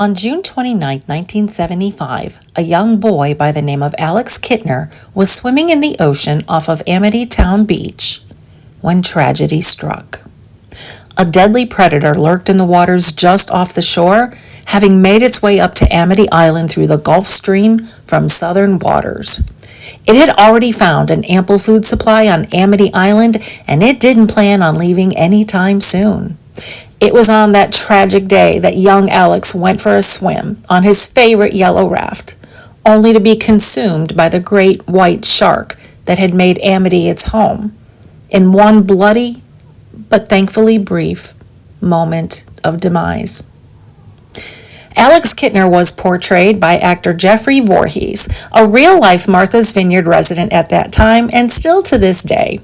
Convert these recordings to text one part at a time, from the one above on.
On June 29, 1975, a young boy by the name of Alex Kintner was swimming in the ocean off of Amity Town Beach when tragedy struck. A deadly predator lurked in the waters just off the shore, having made its way up to Amity Island through the Gulf Stream from southern waters. It had already found an ample food supply on Amity Island, and it didn't plan on leaving anytime soon. It was on that tragic day that young Alex went for a swim on his favorite yellow raft, only to be consumed by the great white shark that had made Amity its home, in one bloody, but thankfully brief, moment of demise. Alex Kintner was portrayed by actor Jeffrey Voorhees, a real-life Martha's Vineyard resident at that time and still to this day.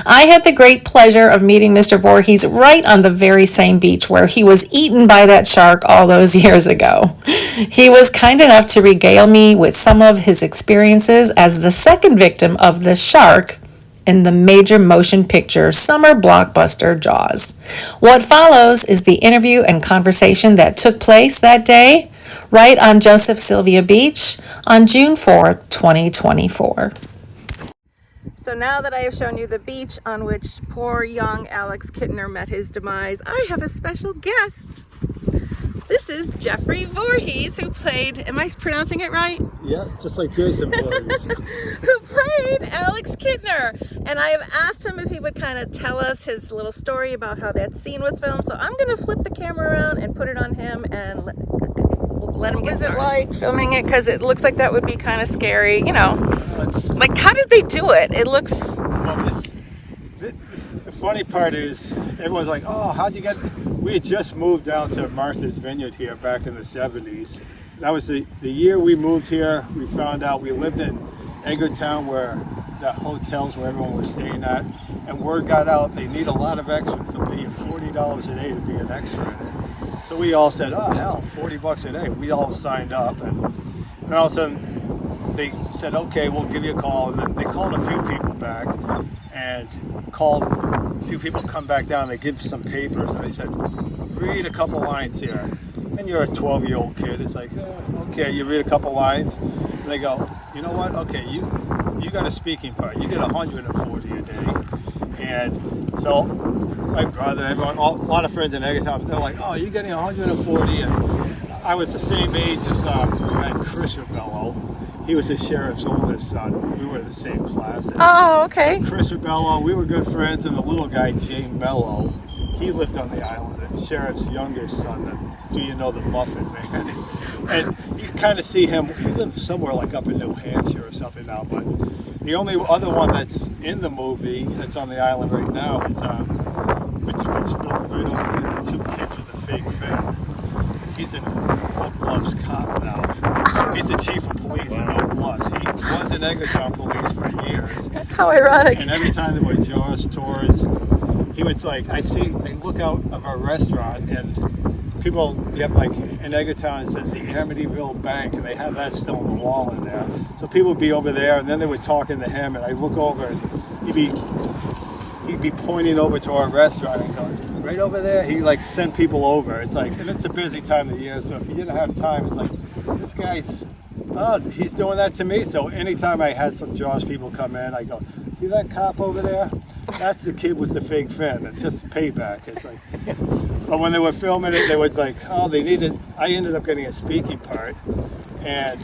I had the great pleasure of meeting Mr. Voorhees right on the very same beach where he was eaten by that shark all those years ago. He was kind enough to regale me with some of his experiences as the second victim of the shark in the major motion picture summer blockbuster Jaws. What follows is the interview and conversation that took place that day right on Joseph Sylvia Beach on June 4th, 2024. So now that I have shown you the beach on which poor young Alex Kintner met his demise, I have a special guest. This is Jeffrey Voorhees, who played, am I pronouncing it right? Yeah, just like Jason Voorhees. Who played Alex Kintner. And I have asked him if he would kind of tell us his little story about how that scene was filmed. So I'm going to flip the camera around and put it on him and let him get started. What is it like filming it? Because it looks like that would be kind of scary. You know, like how did they do it? It looks... Well, the funny part is, everyone's like, oh, how'd you get... We had just moved down to Martha's Vineyard here back in the 70s. That was the year we moved here. We found out we lived in Edgartown, where the hotels where everyone was staying at, and word got out they need a lot of extras. They'll pay you $40 a day to be an extra in it. So we all said, oh hell, $40 a day. We all signed up, and all of a sudden they said, okay, we'll give you a call. And then they called a few people back and called a few people come back down. They give some papers and they said, read a couple lines here. And you're a 12-year-old kid. It's like, okay, you read a couple lines. And they go, you know what? Okay, you got a speaking part. You get 140 a day. And so my brother, everyone, a lot of friends in Edgartown, they're like, oh, you're getting 140. And I was the same age as Chris Rebello. He was the sheriff's oldest son. We were the same class. Oh, okay. So Chris Rebello, we were good friends, and the little guy, Jane Mello, he lived on the island, the sheriff's youngest son. Do you know the Muffin Man? And you kind of see him, he lives somewhere like up in New Hampshire or something now, but the only other one that's in the movie that's on the island right now is, which filmed right over there, two kids with a fake fin. He's an Oak Bluffs cop now. He's the chief of police in Oak Bluffs. He was in Edgartown police for years. How ironic. And every time there were Jaws tours, he would like, I look out of our restaurant and people, you have like in Edgartown it says the Amityville Bank, and they have that still on the wall in there. So people would be over there, and then they were talking to him, and I look over and he'd be pointing over to our restaurant and going, right over there. He like sent people over. It's like, and it's a busy time of the year, so if you didn't have time, it's like, this guy's, oh, he's doing that to me. So anytime I had some Jaws people come in, I go, see that cop over there? That's the kid with the fake fin. It's just payback. It's like, but when they were filming it, they was like, oh, I ended up getting a speaking part, and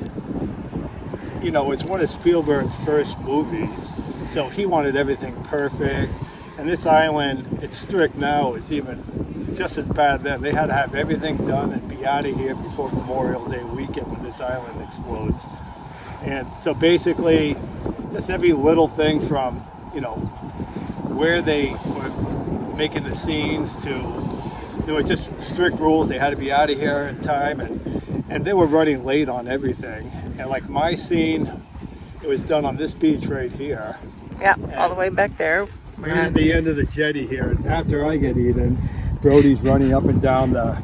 you know, it's one of Spielberg's first movies, so he wanted everything perfect. And this island, it's strict now, it's even just as bad then. They had to have everything done and be out of here before Memorial Day weekend when this island explodes. And so basically, just every little thing from, you know, where they were making the scenes to, there were just strict rules. They had to be out of here in time, and they were running late on everything. And like my scene, it was done on this beach right here. Yeah, all the way back there. We're at the end of the jetty here. And after I get eaten, Brody's running up and down the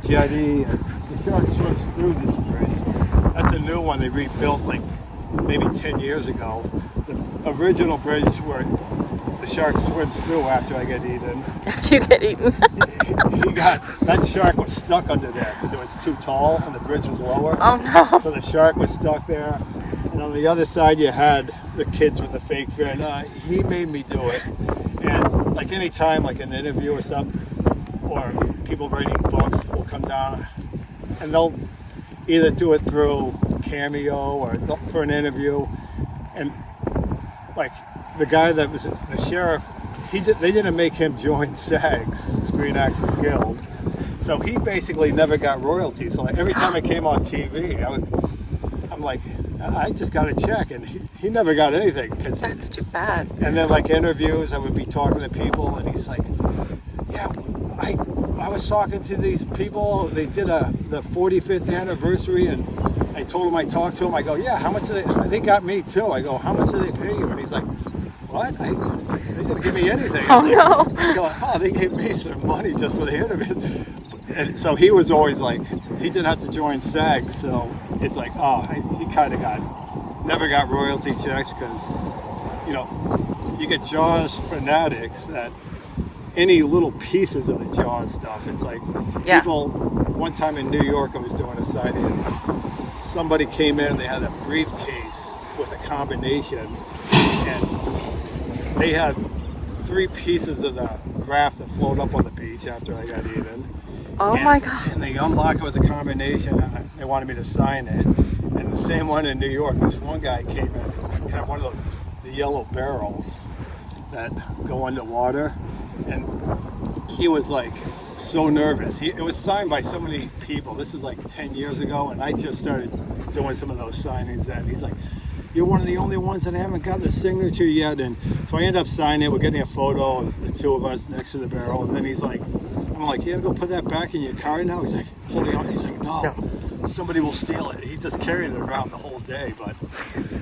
jetty, and the shark swims through this bridge. That's a new one they rebuilt like maybe 10 years ago. The original bridge where the shark swims through after I get eaten. After you get eaten. That shark was stuck under there because it was too tall and the bridge was lower. Oh no. So the shark was stuck there. And on the other side you had the kids with the fake fin. He made me do it. And like any time, like an interview or something, or people writing books will come down and they'll either do it through Cameo or for an interview. And like the guy that was the sheriff, they didn't make him join SAG's, Screen Actors Guild. So he basically never got royalties. So like every time I came on TV, I'm like, I just got a check, and he never got anything. That's too bad. And then like interviews, I would be talking to people, and he's like, yeah, I was talking to these people. They did the 45th anniversary, and I told him I talked to him. I go, yeah, how much did they got me too? I go, how much did they pay you? And he's like, what? They didn't give me anything. Oh no! I go, oh, they gave me some money just for the interview. And so he was always like, he didn't have to join SAG, so it's like, he kind of never got royalty checks because, you get Jaws fanatics that any little pieces of the Jaws stuff, it's like people, one time in New York I was doing a signing, and somebody came in, they had a briefcase with a combination, and they had 3 pieces of the raft that floated up on the beach after I got eaten. Oh my God. And they unlocked it with the combination, and they wanted me to sign it. And the same one in New York, this one guy came in, had one of the yellow barrels that go underwater, and he was like so nervous. It was signed by so many people. This is like 10 years ago, and I just started doing some of those signings then. He's like, you're one of the only ones that haven't got the signature yet. And so I end up signing it. We're getting a photo of the 2 of us next to the barrel, and then he's like, I'm like, you gotta go put that back in your car now? He's like, holding on. He's like, no, somebody will steal it. He just carried it around the whole day. But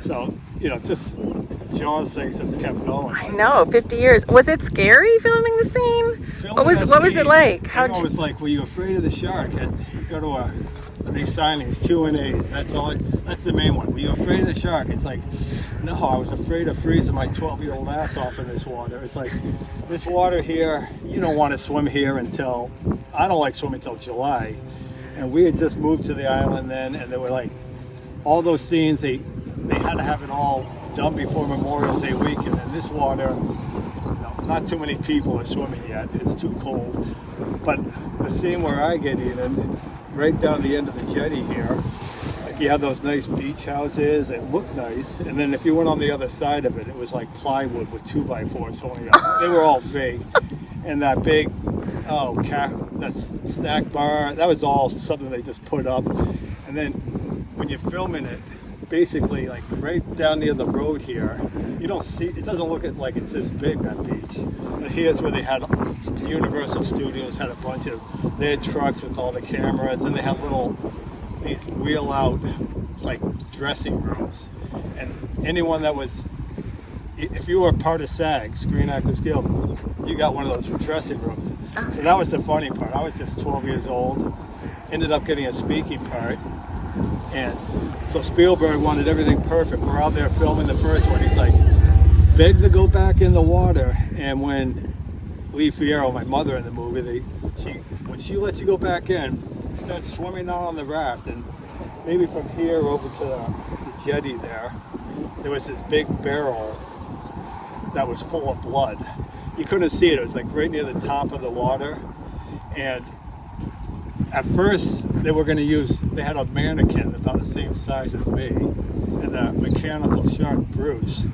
so, just Jaws things just kept going. I know, 50 years. Was it scary filming the scene? What was it like? It was like, were you afraid of the shark? And you go to these signings, Q&As, that's the main one. Were you afraid of the shark? It's like, no, I was afraid of freezing my 12-year-old ass off in this water. It's like, this water here, you don't want to swim here until, I don't like swimming until July. And we had just moved to the island then, and they were like, all those scenes, they had to have it all done before Memorial Day weekend. And this water, not too many people are swimming yet. It's too cold. But the scene where I get in is right down the end of the jetty here. Like you have those nice beach houses that look nice. And then if you went on the other side of it, it was like plywood with 2x4s holding up. They were all fake. And that big, that snack bar, that was all something they just put up. And then when you're filming it, basically like right down near the road here, you don't see, it doesn't look like it's this big, that beach. But here's where they had, Universal Studios had a bunch of, they had trucks with all the cameras, and they had these wheel out like dressing rooms. And anyone that was, if you were part of SAG, Screen Actors Guild, you got one of those dressing rooms. So that was the funny part. I was just 12 years old, ended up getting a speaking part. And so Spielberg wanted everything perfect. We're out there filming the first one. He's like, beg to go back in the water. And when Lee Fierro, my mother in the movie, when she lets you go back in, starts swimming out on the raft. And maybe from here over to the jetty there was this big barrel that was full of blood. You couldn't see it. It was like right near the top of the water. And at first, they had a mannequin about the same size as me, and the mechanical shark Bruce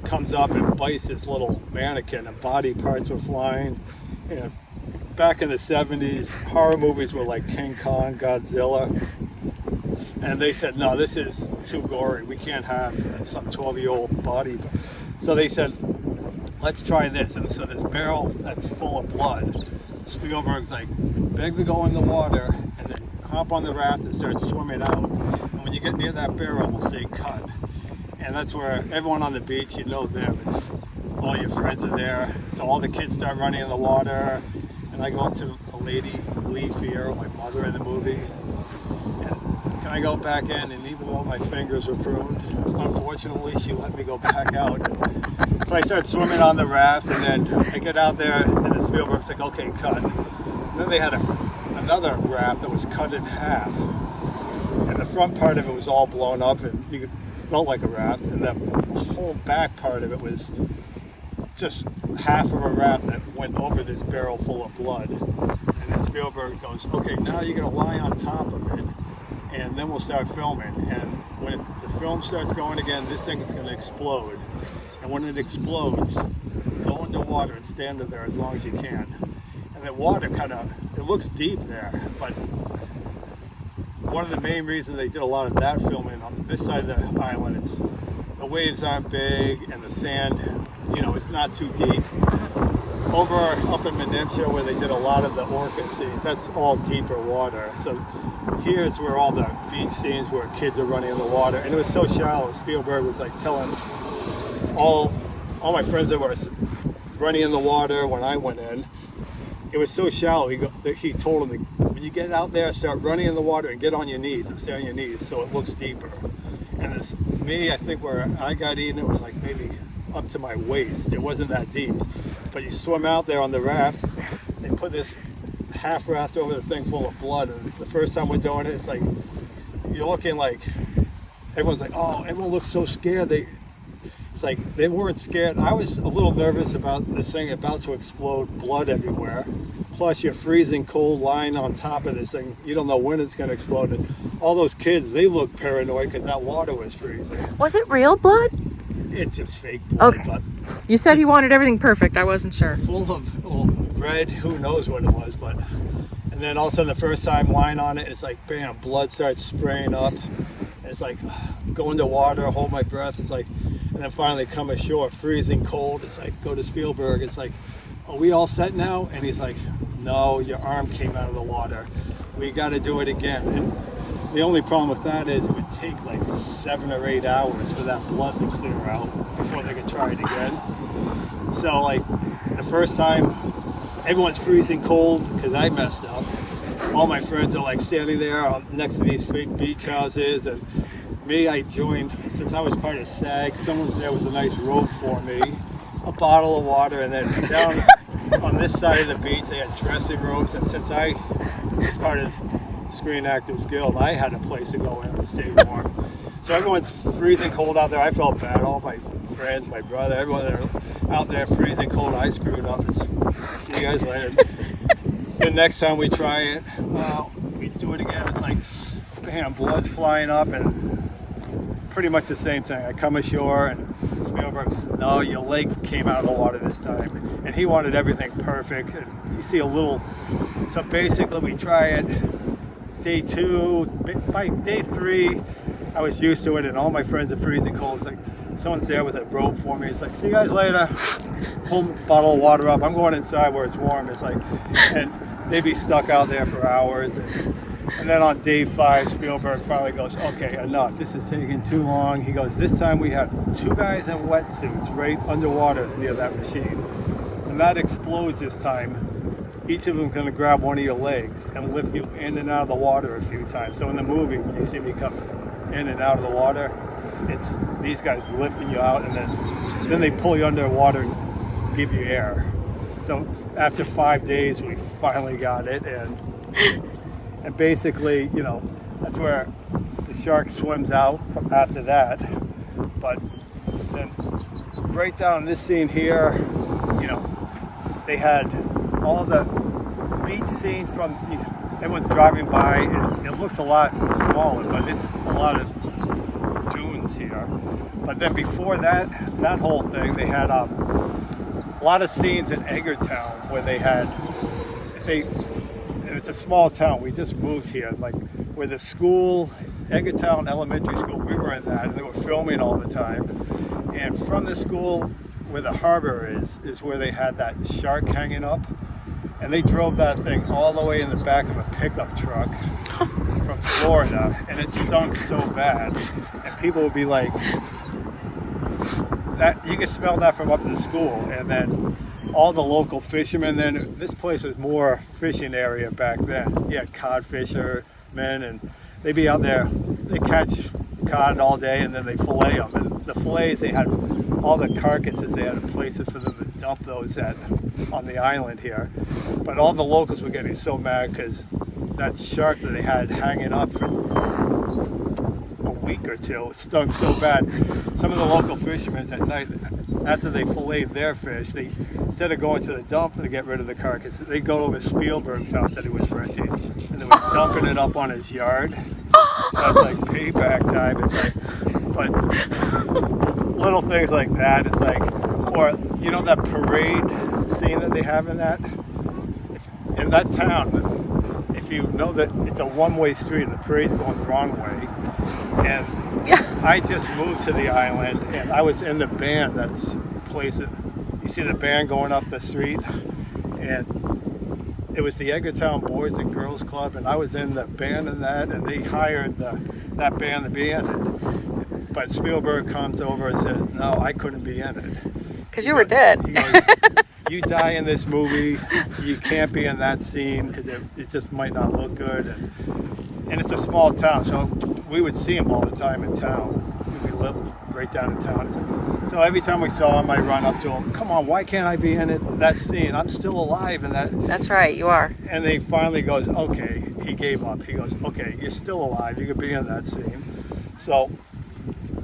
comes up and bites this little mannequin, and body parts were flying. And back in the 70s, horror movies were like King Kong, Godzilla, and they said, no, this is too gory. We can't have some 12-year-old body. So they said, let's try this. And so this barrel that's full of blood, Spielberg's like, beg to go in the water and then hop on the raft and start swimming out. And when you get near that barrel, we'll say cut. And that's where everyone on the beach, you know them. It's all your friends are there. So all the kids start running in the water. And I go up to a lady, Lee Fierro, my mother in the movie. And can I go back in? And even though my fingers were pruned, unfortunately, she let me go back out. So I started swimming on the raft, and then I get out there, and then Spielberg's like, okay, cut. And then they had another raft that was cut in half. And the front part of it was all blown up, and you felt like a raft. And the whole back part of it was just half of a raft that went over this barrel full of blood. And then Spielberg goes, okay, now you're gonna lie on top of it, and then we'll start filming. And when the film starts going again, this thing is gonna explode. And when it explodes, go underwater and stand there as long as you can. And the water it looks deep there, but one of the main reasons they did a lot of that filming on this side of the island, the waves aren't big and the sand, it's not too deep. Up in Peninsula, where they did a lot of the orchid scenes, that's all deeper water. So here's where all the beach scenes where kids are running in the water, and it was so shallow. Spielberg was like telling all my friends that were running in the water when I went in, it was so shallow. He told them, when you get out there, start running in the water and get on your knees and stay on your knees so it looks deeper. And I think where I got eaten, it was like maybe up to my waist. It wasn't that deep. But you swim out there on the raft, they put this half raft over the thing full of blood. And the first time we're doing it, it's like, you're looking like, everyone's like, oh, everyone looks so scared. It's like they weren't scared. I was a little nervous about this thing about to explode, blood everywhere. Plus you're freezing cold lying on top of this thing. You don't know when it's going to explode. And all those kids, they look paranoid because that water was freezing. Was it real blood? It's just fake blood. Okay. But You said you wanted everything perfect. I wasn't sure. full of red, who knows what it was. And then all of a sudden the first time lying on it, it's like, bam, blood starts spraying up. It's like, go into water, hold my breath. It's like, and then finally come ashore, freezing cold. It's like, go to Spielberg. It's like, are we all set now? And he's like, no, your arm came out of the water. We got to do it again. And the only problem with that is it would take like 7 or 8 hours for that blood to clear out before they could try it again. So like the first time, everyone's freezing cold because I messed up. All my friends are like standing there next to these fake beach houses, and I joined, since I was part of SAG, someone's there with a nice rope for me, a bottle of water, and then down on this side of the beach they had dressing robes, and since I was part of Screen Actors Guild, I had a place to go in and stay warm. So everyone's freezing cold out there. I felt bad. All my friends, my brother, everyone out there freezing cold. I screwed up. See you guys later. The next time we try it, we do it again. It's like, bam, blood's flying up, and it's pretty much the same thing. I come ashore, and Spielberg's, no, your leg came out of the water this time. And he wanted everything perfect. And you see a little, so basically we try it day 2. By day 3, I was used to it, and all my friends are freezing cold. It's like, someone's there with a rope for me. It's like, see you guys later. Pull a bottle of water up. I'm going inside where it's warm. It's like, and they'd be stuck out there for hours. And then on day 5, Spielberg finally goes, okay, enough. This is taking too long. He goes, this time we have 2 guys in wetsuits right underwater near that machine. When that explodes this time, each of them going to grab one of your legs and lift you in and out of the water a few times. So in the movie, when you see me come in and out of the water, it's these guys lifting you out, and then they pull you underwater and give you air. So after 5 days, we finally got it, and basically, that's where the shark swims out from after that. But then right down this scene here, they had all the beach scenes from these. Everyone's driving by, and it looks a lot smaller, but it's a lot of dunes here. But then before that whole thing, they had a lot of scenes in Eggertown where it's a small town. We just moved here, like where the school, Eggertown Elementary School, we were in that, and they were filming all the time. And from the school where the harbor is where they had that shark hanging up. And they drove that thing all the way in the back of a pickup truck from Florida, and it stunk so bad. And people would be like, that you could smell that from up in the school. And then all the local fishermen, then this place was more fishing area back then. You had cod fishermen, and they'd be out there, they catch cod all day, and then they fillet them. And the fillets, they had all the carcasses, they had places for them to dump those at on the island here. But all the locals were getting so mad because that shark that they had hanging up for a week or two stunk so bad. Some of the local fishermen at night, after they filleted their fish, they, instead of going to the dump to get rid of the carcass, they go over to Spielberg's house that he was renting, and they were dumping it up on his yard. So it's like payback time. It's like, but just little things like that. It's like, or you know that parade scene that they have in that, in that town. If you know that it's a one-way street and the parade's going the wrong way, and I just moved to the island, and I was in the band that's plays it. You see the band going up the street, and it was the Edgartown Boys and Girls Club, and I was in the band in that, and they hired that band to be in it. But Spielberg comes over and says, "No, I couldn't be in it." Because you were dead. He goes, "You die in this movie, you can't be in that scene because it just might not look good." And it's a small town, so we would see him all the time in town. We lived right down in town. So every time we saw him, I'd run up to him, "Come on, why can't I be in it? That scene? I'm still alive in that." That's right, you are. And he finally goes, "Okay." He gave up. He goes, "Okay, you're still alive. You could be in that scene." So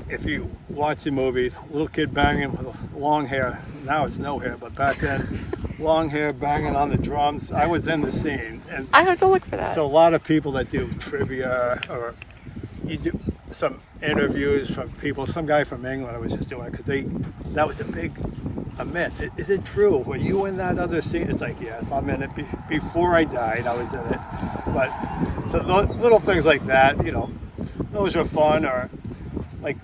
if you watch the movie, little kid banging with long hair. Now it's no hair, but back then, long hair banging on the drums. I was in the scene. And I have to look for that. so a lot of people that do trivia, or you do some interviews from people, some guy from England, I was just doing it because that was a myth. Is it true? Were you in that other scene? It's like, yes, I'm in it. Before I died, I was in it. But so little things like that, you know, those are fun. Or like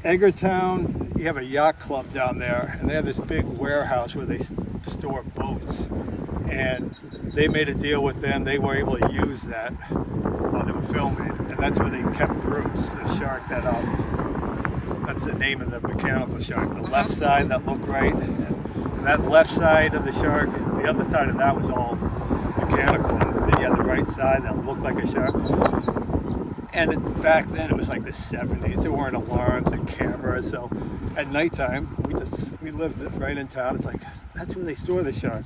Edgartown, you have a yacht club down there, and they have this big warehouse where they store boats. And they made a deal with them. They were able to use that while they were filming, and that's where they kept Bruce, the shark that's the name of the mechanical shark. The left side that looked right, and that left side of the shark, the other side of that was all mechanical, and then you had the right side that looked like a shark. And back then it was like the 70s. There weren't alarms and cameras, so at nighttime we lived right in town. It's like that's where they store the shark.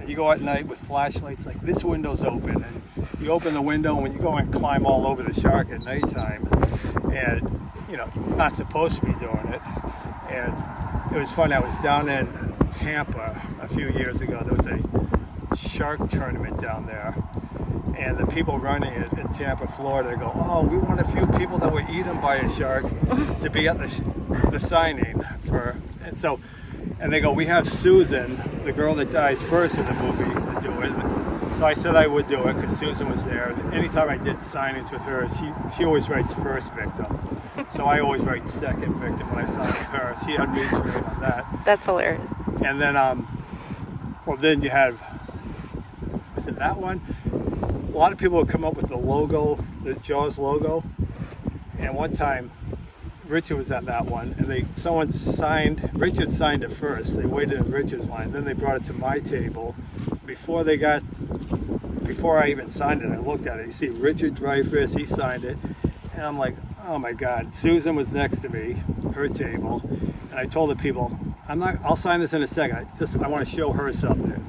And you go at night with flashlights, like this window's open, and you open the window, and when you go and climb all over the shark at nighttime, and you know, not supposed to be doing it. And it was funny. I was down in Tampa a few years ago. There was a shark tournament down there, and the people running it in Tampa, Florida, go, "Oh, we want a few people that were eaten by a shark to be at the signing for." And so, and they go, "We have Susan, the girl that dies first in the movie, to do it." So I said I would do it because Susan was there. And anytime I did signings with her, she always writes first victim. So I always write second victim when I sign with her. She had me trained on that. That's hilarious. And then, well, then you have, was it that one? A lot of people would come up with the logo, the Jaws logo. And one time, Richard was at that one, and Richard signed it first. They waited in Richard's line. Then they brought it to my table. Before I even signed it, I looked at it. You see Richard Dreyfuss, he signed it. And I'm like, oh my God. Susan was next to me, her table. And I told the people, I'll sign this in a second. I want to show her something.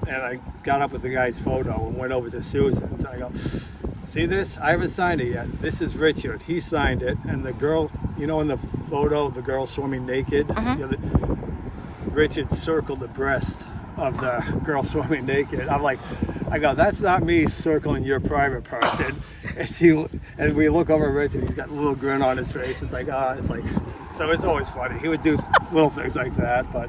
And I got up with the guy's photo and went over to Susan. So I go, see this? I haven't signed it yet. This is Richard. He signed it. And the girl, you know, in the photo, the girl swimming naked, Richard circled the breast of the girl swimming naked. I go, that's not me circling your private part. And we look over at Richard, he's got a little grin on his face. It's like, so it's always funny. He would do little things like that, but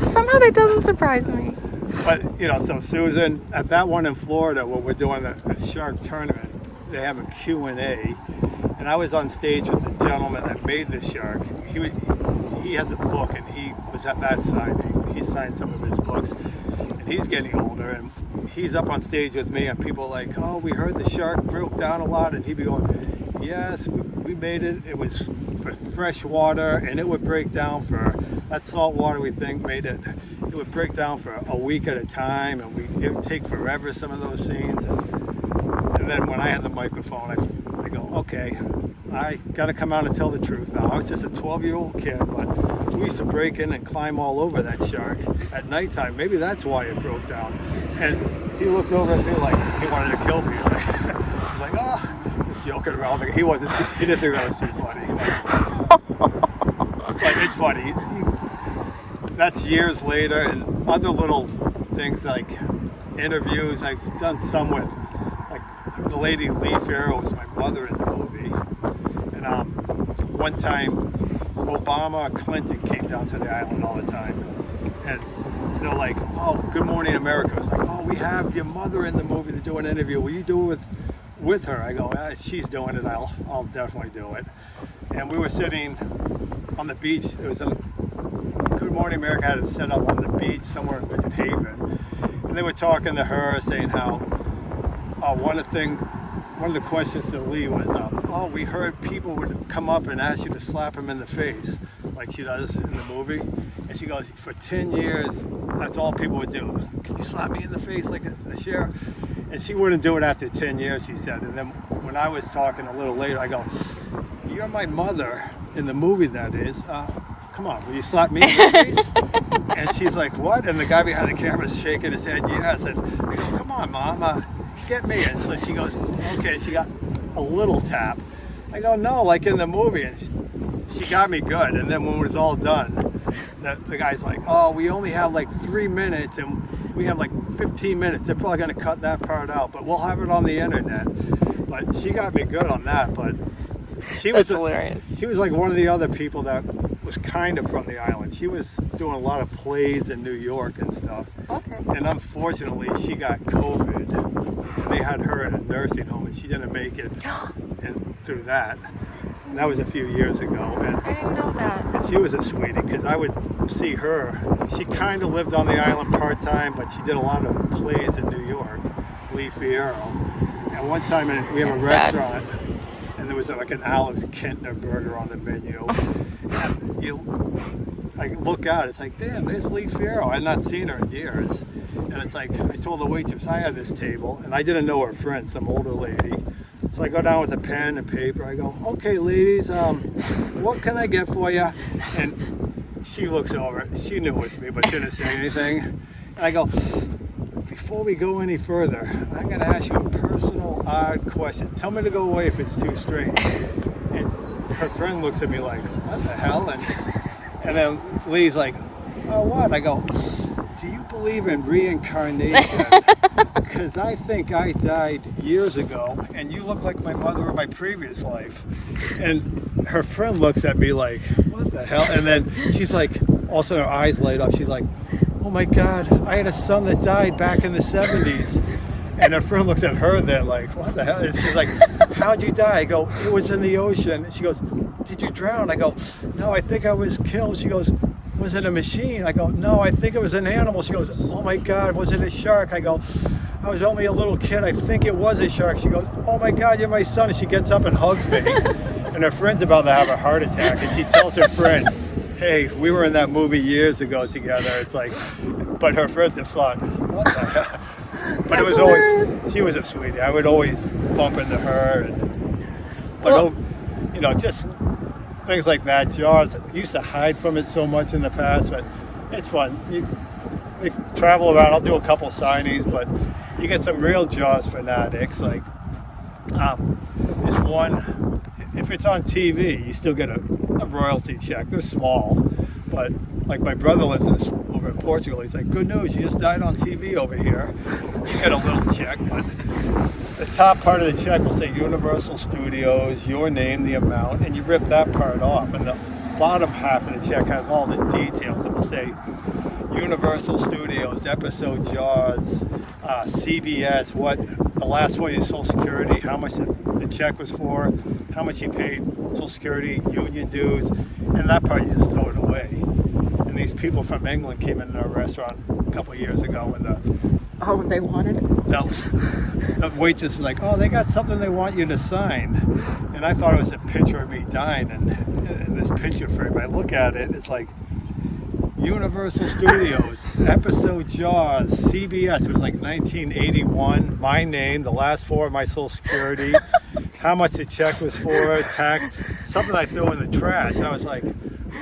somehow that doesn't surprise me. But, you know, so Susan, at that one in Florida where we're doing a shark tournament, they have a Q&A, and I was on stage with the gentleman that made the shark. He has a book, and he was at that signing. He signed some of his books, and he's getting older, and he's up on stage with me, and people are like, "Oh, we heard the shark broke down a lot," and he'd be going, "Yes, we made it. It was for fresh water, and it would break down for that salt water. We think made it. It would break down for a week at a time, and it would take forever. Some of those scenes." And And then when I had the microphone, I go, okay, I got to come out and tell the truth now. I was just a 12-year-old kid, but we used to break in and climb all over that shark at nighttime. Maybe that's why it broke down. And he looked over at me like he wanted to kill me. He's like, oh, just joking around. He didn't think that was too funny. But it's funny. That's years later, and other little things like interviews. I've done some with, like, the lady Lee Farrow was my mother in the movie. And one time, Obama or Clinton came down to the island all the time. And they're like, oh, Good Morning America. I was like, oh, we have your mother in the movie to do an interview. Will you do it with her? I go, if she's doing it, I'll definitely do it. And we were sitting on the beach. It was Good Morning America had it set up on the beach somewhere in Haven. And they were talking to her, saying how one of the questions to Lee was, oh, we heard people would come up and ask you to slap him in the face, like she does in the movie. And she goes, for 10 years, that's all people would do. Can you slap me in the face like a sheriff? And she wouldn't do it after 10 years, she said. And then when I was talking a little later, I go, you're my mother in the movie, that is. Come on, will you slap me in the face? And she's like, what? And the guy behind the camera is shaking his head, yes. And I go, come on, Mom, get me. And so she goes, okay, she got a little tap. I go, no, like in the movie. And she got me good. And then when it was all done, the guy's like, oh, we only have like 3 minutes and we have like 15 minutes. They're probably going to cut that part out, but we'll have it on the internet. But she got me good on that. But she was hilarious. She was like one of the other people that was kind of from the island. She was doing a lot of plays in New York and stuff. Okay. And unfortunately, she got COVID, and they had her in a nursing home, and she didn't make it through that. And that was a few years ago. And I didn't know that. And she was a sweetie, because I would see her. She kind of lived on the island part-time, but she did a lot of plays in New York, Lee Farrow. And one time we have a restaurant, and there was like an Alex Kintner burger on the menu. And you like look out, it's like, damn, there's Lee Farrow. I had not seen her in years. And it's like, I told the waitress, I have this table, and I didn't know her friend, some older lady. So I go down with a pen and paper. I go, okay, ladies, what can I get for you? And she looks over. She knew it was me, but didn't say anything. And I go, before we go any further, I'm going to ask you a personal, odd question. Tell me to go away if it's too strange. And her friend looks at me like, what the hell? And then Lee's like, oh, what? I go, do you believe in reincarnation? Because I think I died years ago, and you look like my mother in my previous life. And her friend looks at me like, what the hell? And then she's like, all of a sudden her eyes light up. She's like, oh my God, I had a son that died back in the 70s. And her friend looks at her then like, what the hell? And she's like, how'd you die? I go, it was in the ocean. And she goes, did you drown? I go, no, I think I was killed. She goes, was it a machine? I go, no, I think it was an animal. She goes, oh my God, was it a shark? I go, I was only a little kid. I think it was a shark. She goes, oh my God, you're my son. And she gets up and hugs me. And her friend's about to have a heart attack. And she tells her friend, hey, we were in that movie years ago together. It's like, but her friend just thought, what the hell? But it was always, she was a sweetie. I would always bump into her. But, you know, just things like that. Jaws, used to hide from it so much in the past, but it's fun. We travel around. I'll do a couple signings, but you get some real Jaws fanatics. Like, this one, if it's on TV, you still get a royalty check. They're small, but like my brother lives over in Portugal. He's like, good news, you just died on TV over here. You get a little check, but the top part of the check will say Universal Studios, your name, the amount, and you rip that part off, and the bottom half of the check has all the details. It will say Universal Studios, episode Jaws, CBS, what the last one is, Social Security, how much the check was for, how much you paid Social Security, union dues, and that part you just throw it away. And these people from England came into our restaurant a couple of years ago, and they wanted it? the waitress is like, oh, they got something they want you to sign. And I thought it was a picture of me dying in this picture frame. I look at it, it's like, Universal Studios, episode Jaws, CBS. It was like 1981. My name, the last four of my social security, how much the check was for, tax, something I threw in the trash. And I was like,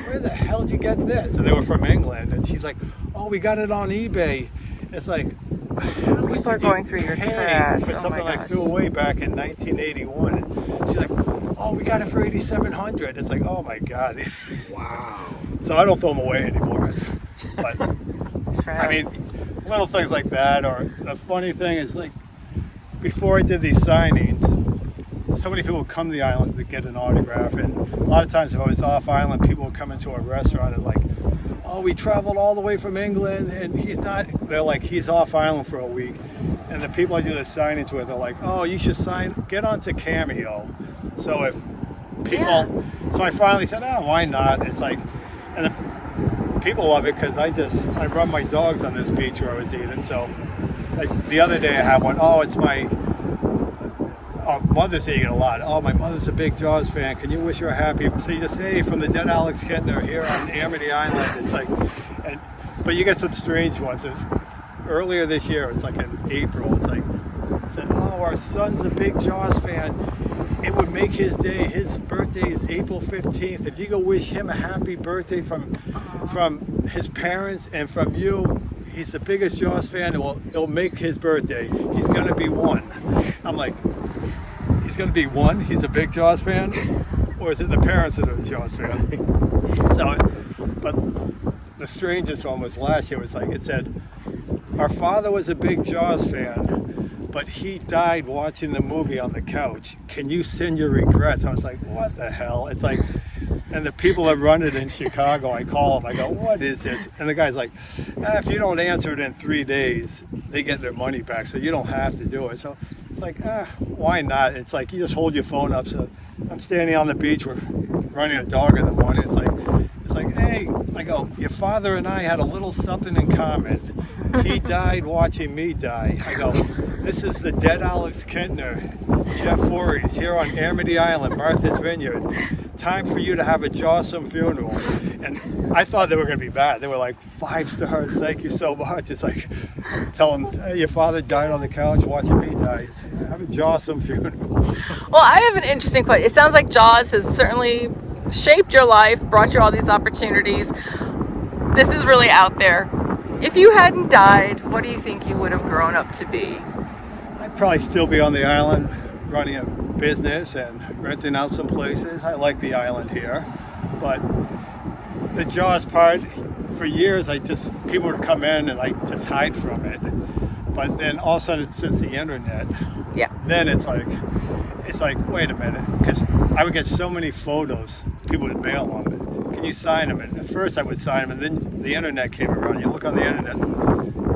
where the hell did you get this? And they were from England. And she's like, oh, we got it on eBay. It's like, People are going through your trash. for something I threw away back in 1981. And she's like, oh, we got it for $8,700. It's like, oh my God. Wow. So I don't throw them away anymore. But I mean, little things like that. Or the funny thing is, like, before I did these signings, so many people would come to the island to get an autograph. And a lot of times if I was off island, people would come into a restaurant and like, oh, we traveled all the way from England and they're like, he's off island for a week. And the people I do the signings with are like, oh, you should get onto Cameo. So if people, so I finally said, oh, why not? It's like, and the people love it because I run my dogs on this beach where I was eating. So like the other day I had one, oh, it's my mother's eating a lot. Oh, my mother's a big Jaws fan. Can you wish her happy? So you just, hey, from the dead Alex Kintner here on Amity Island. It's like, but you get some strange ones. Earlier this year, it's like in April, it's like, said, oh, our son's a big Jaws fan. It would make his day. His birthday is April 15th. If you go wish him a happy birthday from his parents and from you, he's the biggest Jaws fan. It'll make his birthday. He's gonna be one. I'm like, he's gonna be one? He's a big Jaws fan? Or is it the parents that are a Jaws fan? So, but the strangest one was last year. It was like, it said, our father was a big Jaws fan, but he died watching the movie on the couch. Can you send your regrets? I was like, what the hell? It's like, and the people that run it in Chicago, I call them, I go, what is this? And the guy's like, if you don't answer it in 3 days, they get their money back, so you don't have to do it. So it's like, why not? It's like, you just hold your phone up. So I'm standing on the beach, we're running a dog in the morning. It's like, hey, I go, your father and I had a little something in common. He died watching me die. I go, this is the dead Alex Kintner, Jeff Voorhees, here on Amity Island, Martha's Vineyard. Time for you to have a jawsome funeral. And I thought they were going to be bad. They were like, 5 stars, thank you so much. It's like, tell them, hey, your father died on the couch watching me die. Have a jawsome funeral. Well, I have an interesting question. It sounds like Jaws has certainly shaped your life, brought you all these opportunities. This is really out there. If you hadn't died, what do you think you would have grown up to be? I'd probably still be on the island running a business and renting out some places. I like the island here, but the Jaws part, for years people would come in and I just hide from it. But then all of a sudden, since the internet, then it's like, wait a minute, because I would get so many photos, people would mail them. Can you sign them? And at first I would sign them, and then the internet came around. You look on the internet,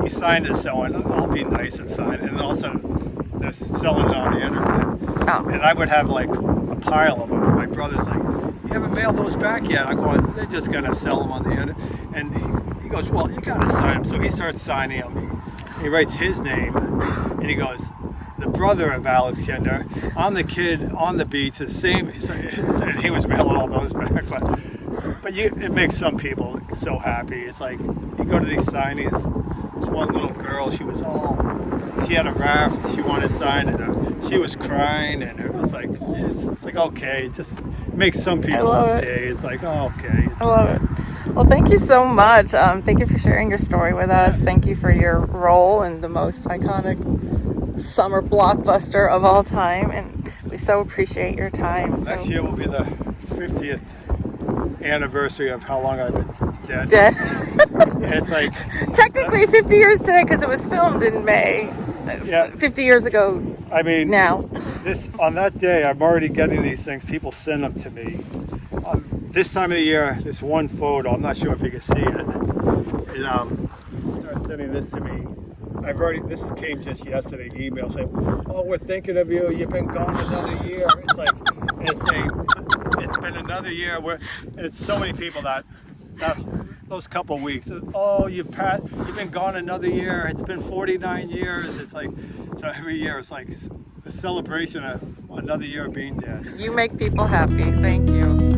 you signed it, someone, I'll be nice and sign it. And then all of a sudden, they're selling it on the internet. Oh. And I would have like a pile of them. My brother's like, you haven't mailed those back yet. I'm going, they're just going to sell them on the internet. And he goes, well, you got to sign them. So he starts signing them. He writes his name, and he goes, the brother of Alex Kintner, I'm the kid on the beach, the same, and he was mailing all those back, but it makes some people so happy. It's like, you go to these signings, this one little girl, she had a raft, she wanted signed, and she was crying, and it was like, it's like, okay, it just makes some people's day. It's like, oh, okay. I love it. Well, thank you so much. Thank you for sharing your story with us. Thank you for your role in the most iconic summer blockbuster of all time, and we so appreciate your time. Next year will be the 50th anniversary of how long I've been dead. It's like technically 50 years today because it was filmed in May. 50 years ago. I mean, now on that day, I'm already getting these things. People send them to me. This time of the year, this one photo, I'm not sure if you can see it. Start sending this to me. This came just yesterday, email saying, oh, we're thinking of you. You've been gone another year. It's like, and it's saying, it's been another year. And it's so many people that those couple weeks. Oh, you've been gone another year. It's been 49 years. It's like, so every year it's like a celebration of another year of being dead. You make people happy. Thank you.